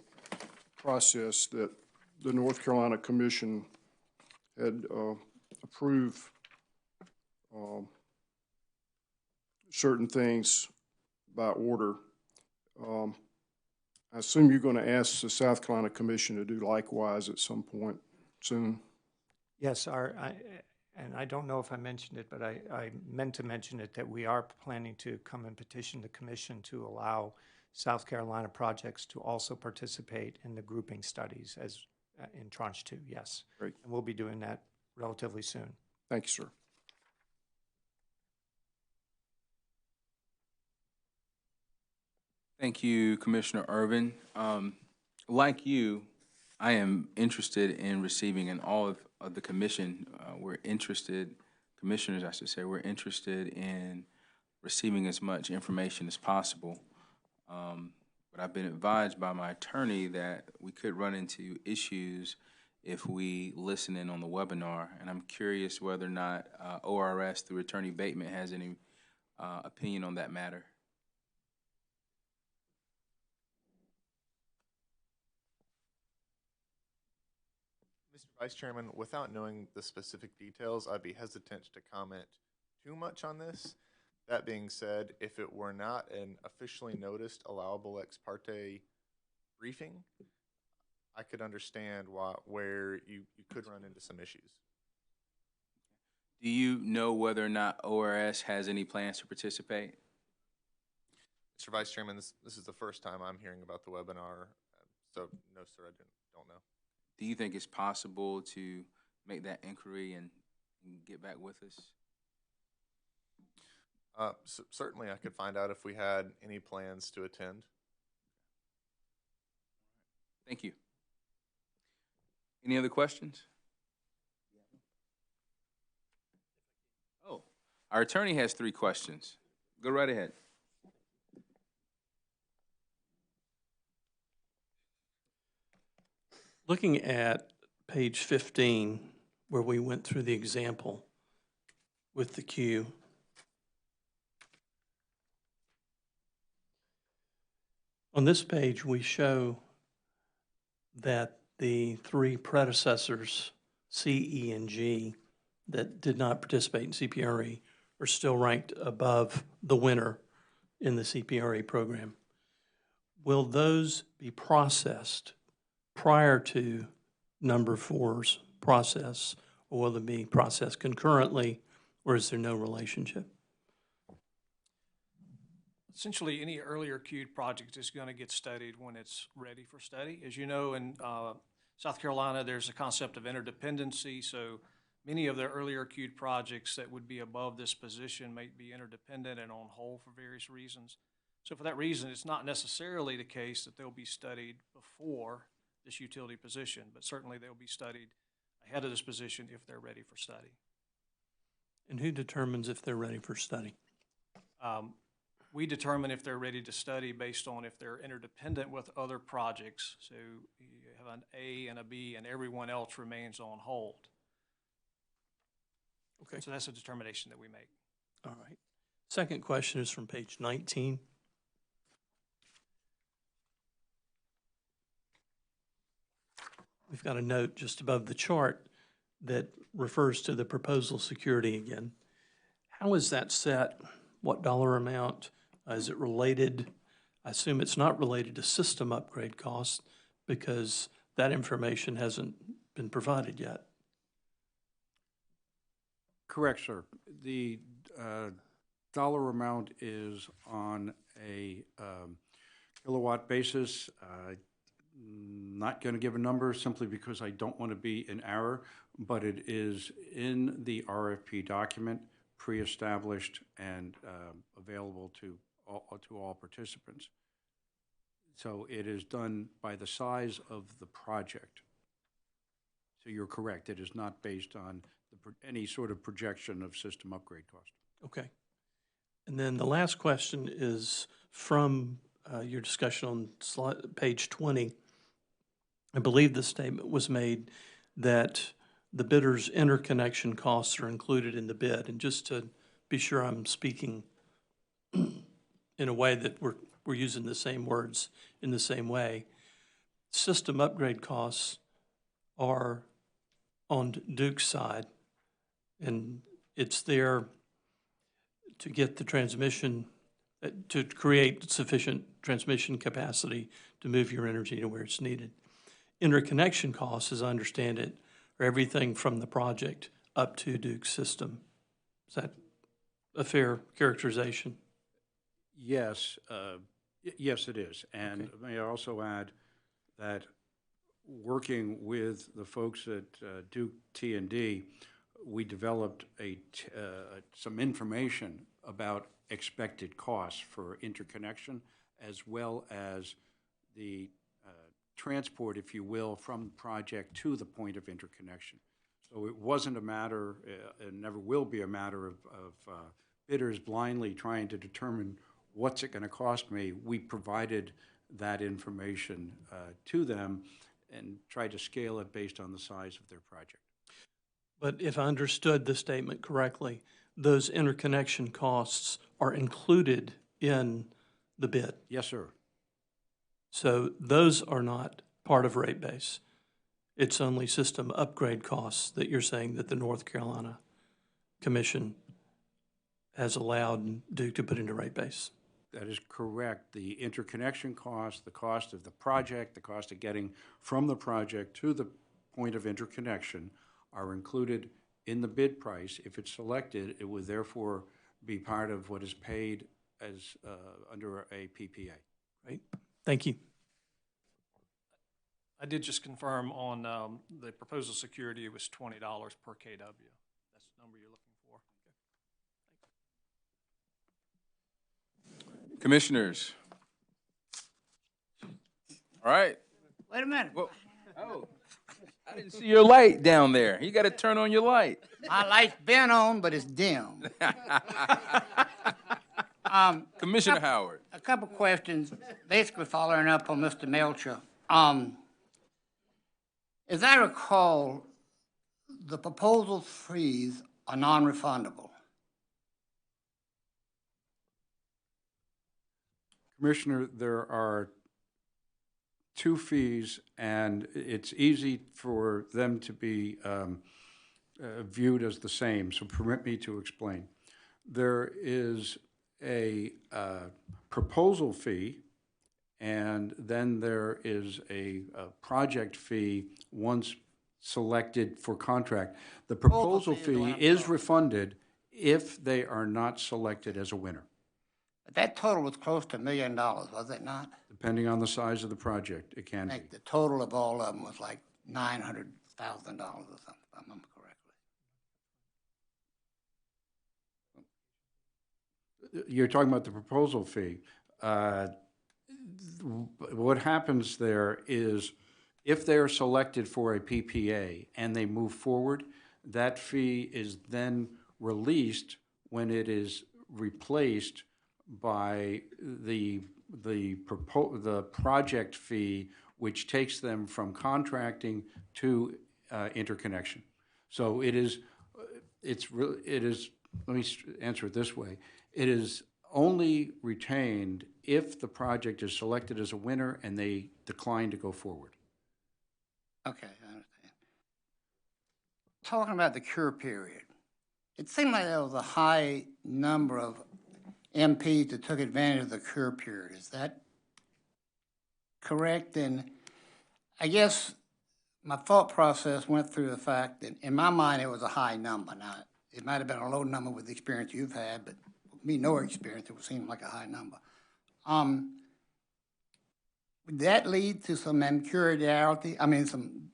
[SPEAKER 9] process that the North Carolina Commission had approved certain things by order. I assume you're going to ask the South Carolina Commission to do likewise at some point soon.
[SPEAKER 5] Yes, and I don't know if I mentioned it, but I meant to mention it, that we are planning to come and petition the commission to allow South Carolina projects to also participate in the grouping studies as in tranche 2, yes.
[SPEAKER 9] Great.
[SPEAKER 5] And we'll be doing that relatively soon.
[SPEAKER 9] Thank you, sir.
[SPEAKER 1] Thank you, Commissioner Irvin. Like you, I am interested in receiving, and all of the commission, we're interested, commissioners, I should say, we're interested in receiving as much information as possible. But I've been advised by my attorney that we could run into issues if we listen in on the webinar, and I'm curious whether or not ORS, through Attorney Bateman, has any opinion on that matter.
[SPEAKER 3] Mr. Vice Chairman, without knowing the specific details, I'd be hesitant to comment too much on this. That being said, if it were not an officially noticed allowable ex parte briefing, I could understand where you could run into some issues.
[SPEAKER 1] Do you know whether or not ORS has any plans to participate?
[SPEAKER 3] Mr. Vice Chairman, this is the first time I'm hearing about the webinar, so no, sir, I don't know.
[SPEAKER 1] Do you think it's possible to make that inquiry and get back with us?
[SPEAKER 3] Certainly, I could find out if we had any plans to attend.
[SPEAKER 1] Thank you. Any other questions? Oh, our attorney has 3 questions. Go right ahead.
[SPEAKER 2] Looking at page 15, where we went through the example with the queue, on this page, we show that the 3 predecessors, C, E, and G, that did not participate in CPRE are still ranked above the winner in the CPRE program. Will those be processed prior to number 4's process, or will they be processed concurrently, or is there no relationship?
[SPEAKER 6] Essentially, any earlier queued project is going to get studied when it's ready for study. As you know, in South Carolina, there's a concept of interdependency, so many of the earlier queued projects that would be above this position may be interdependent and on hold for various reasons. So for that reason, it's not necessarily the case that they'll be studied before this utility position, but certainly they'll be studied ahead of this position if they're ready for study.
[SPEAKER 2] And who determines if they're ready for study?
[SPEAKER 6] We determine if they're ready to study based on if they're interdependent with other projects. So you have an A and a B and everyone else remains on hold.
[SPEAKER 2] Okay.
[SPEAKER 6] So that's a determination that we make.
[SPEAKER 2] All right. Second question is from page 19. We've got a note just above the chart that refers to the proposal security again. How is that set? What dollar amount? Is it related? I assume it's not related to system upgrade costs because that information hasn't been provided yet.
[SPEAKER 8] Correct, sir. The dollar amount is on a kilowatt basis. Not going to give a number simply because I don't want to be in error, but it is in the RFP document, pre-established and available to all participants. So it is done by the size of the project. So you're correct. It is not based on any sort of projection of system upgrade cost.
[SPEAKER 2] Okay. And then the last question is from your discussion on page 20. I believe the statement was made that the bidder's interconnection costs are included in the bid. And just to be sure I'm speaking in a way that we're using the same words in the same way, system upgrade costs are on Duke's side, and it's there to get the transmission, to create sufficient transmission capacity to move your energy to where it's needed. Interconnection costs, as I understand it, are everything from the project up to Duke's system. Is that a fair characterization?
[SPEAKER 8] Yes, yes, it is. And
[SPEAKER 2] Okay.
[SPEAKER 8] may I also add that working with the folks at Duke T&D, we developed some information about expected costs for interconnection, as well as the transport, if you will, from the project to the point of interconnection. So it wasn't a matter, and never will be a matter of bidders blindly trying to determine what's it going to cost me. We provided that information to them and tried to scale it based on the size of their project.
[SPEAKER 2] But if I understood the statement correctly, those interconnection costs are included in the bid.
[SPEAKER 8] Yes, sir.
[SPEAKER 2] So those are not part of rate base. It's only system upgrade costs that you're saying that the North Carolina Commission has allowed Duke to put into rate base.
[SPEAKER 8] That is correct. The interconnection cost, the cost of the project, the cost of getting from the project to the point of interconnection are included in the bid price. If it's selected, it would therefore be part of what is paid as under a PPA.
[SPEAKER 2] Right? Thank you.
[SPEAKER 6] I did just confirm on the proposal security, it was $20 per KW. That's the number you're looking for.
[SPEAKER 1] Commissioners. All right.
[SPEAKER 10] Wait a minute.
[SPEAKER 1] Well, oh, I didn't see your light down there. You got to turn on your light.
[SPEAKER 10] My light's been on, but it's dim.
[SPEAKER 1] Commissioner Howard.
[SPEAKER 10] A couple questions, basically following up on Mr. Melcher. As I recall, the proposal fees are non-refundable.
[SPEAKER 8] Commissioner, there are two fees, and it's easy for them to be viewed as the same, so permit me to explain. There is a proposal fee, and then there is a project fee once selected for contract. The proposal fee is refunded if they are not selected as a winner,
[SPEAKER 10] But that total was close to $1 million, was it not?
[SPEAKER 8] depending on the size of the project. It
[SPEAKER 10] I
[SPEAKER 8] can be.
[SPEAKER 10] think the total of all of them was like $900,000 or something, if I remember correctly.
[SPEAKER 8] You're talking about the proposal fee. What happens there is if they are selected for a PPA and they move forward, that fee is then released when it is replaced by the project fee, which takes them from contracting to interconnection. So it is, let me answer it this way. It is only retained if the project is selected as a winner and they decline to go forward.
[SPEAKER 10] Okay, I understand. Talking about the cure period, it seemed like there was a high number of MPs that took advantage of the cure period. Is that correct? And I guess my thought process went through the fact that in my mind it was a high number. Now, it might have been a low number with the experience you've had, but with me, no experience, it would seem like a high number. Would that lead to some ambiguity? I mean, some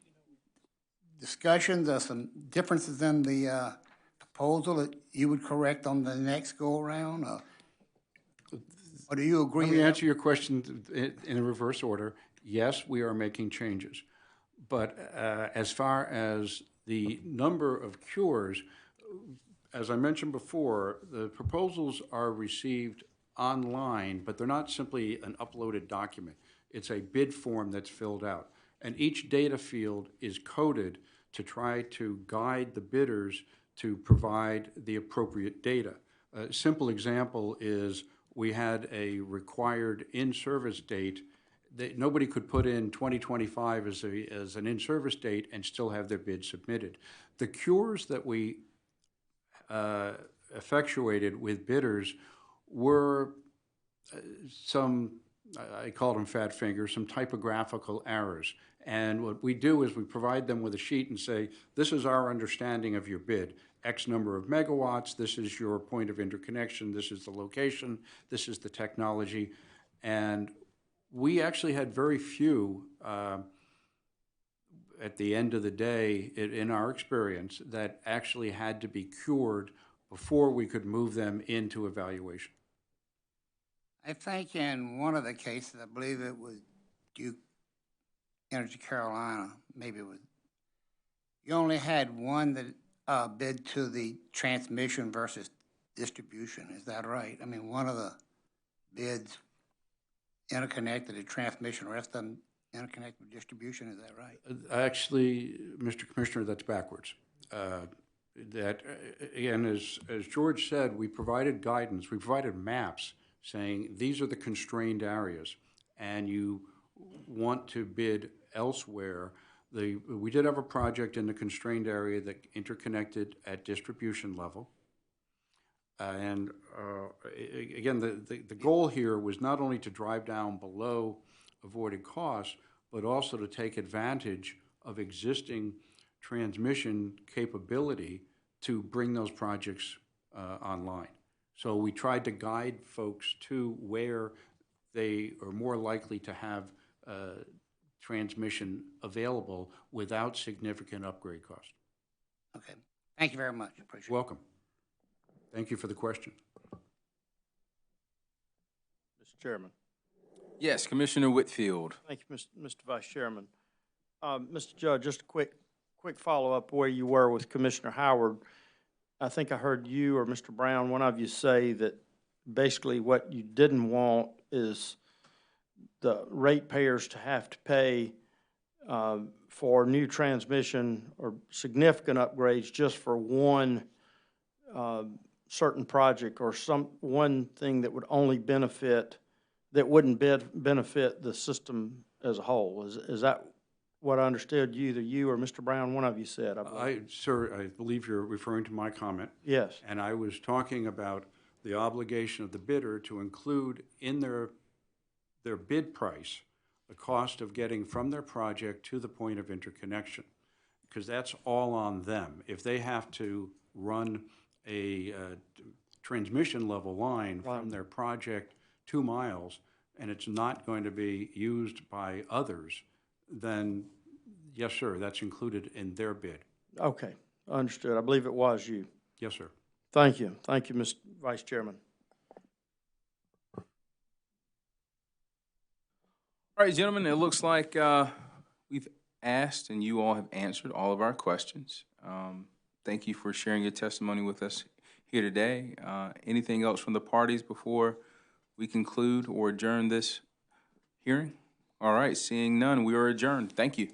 [SPEAKER 10] discussions or some differences in the proposal that you would correct on the next go-around? Or do you agree?
[SPEAKER 8] Let me answer your question in the reverse order. Yes, we are making changes. But as far as the number of cures, as I mentioned before, the proposals are received online, but they're not simply an uploaded document. It's a bid form that's filled out. And each data field is coded to try to guide the bidders to provide the appropriate data. A simple example is we had a required in-service date that nobody could put in 2025 as an in-service date and still have their bid submitted. The cures that we effectuated with bidders were some, I called them fat fingers, some typographical errors. And what we do is we provide them with a sheet and say, this is our understanding of your bid. X number of megawatts, this is your point of interconnection, this is the location, this is the technology. And we actually had very few, at the end of the day, in our experience, that actually had to be cured before we could move them into evaluation.
[SPEAKER 10] I think in one of the cases, I believe it was Duke Energy Carolina, maybe it was, you only had one that bid to the transmission versus distribution. Is that right? I mean, one of the bids interconnected to transmission, the rest of them interconnected with distribution. Is that right?
[SPEAKER 8] Actually, Mr. Commissioner, that's backwards. Again, as George said, we provided guidance, we provided maps saying these are the constrained areas, and you want to bid elsewhere. We did have a project in the constrained area that interconnected at distribution level. And again, the goal here was not only to drive down below avoided costs, but also to take advantage of existing transmission capability to bring those projects online. So we tried to guide folks to where they are more likely to have transmission available without significant upgrade cost.
[SPEAKER 10] Okay. Thank you very much. Appreciate it.
[SPEAKER 8] Welcome. Thank you for the question.
[SPEAKER 11] Mr. Chairman.
[SPEAKER 1] Yes, Commissioner Whitfield.
[SPEAKER 11] Thank you, Mr. Vice Chairman. Mr. Judge, just a quick follow-up where you were with Commissioner Howard. I think I heard you or Mr. Brown, one of you, say that basically what you didn't want is the ratepayers to have to pay for new transmission or significant upgrades just for one certain project or one thing that would only benefit, that wouldn't benefit the system as a whole. Is that what I understood either you or Mr. Brown, one of you said?
[SPEAKER 8] Sir, I believe you're referring to my comment.
[SPEAKER 11] Yes.
[SPEAKER 8] And I was talking about the obligation of the bidder to include in their bid price the cost of getting from their project to the point of interconnection, because that's all on them. If they have to run a transmission level line from their project 2 miles and it's not going to be used by others, then yes, sir, that's included in their bid.
[SPEAKER 11] Okay, understood. I believe it was you.
[SPEAKER 8] Yes, sir.
[SPEAKER 11] Thank you. Thank you, Mr. Vice Chairman.
[SPEAKER 1] All right, gentlemen, it looks like we've asked and you all have answered all of our questions. Thank you for sharing your testimony with us here today. Anything else from the parties before we conclude or adjourn this hearing? All right, seeing none, we are adjourned. Thank you.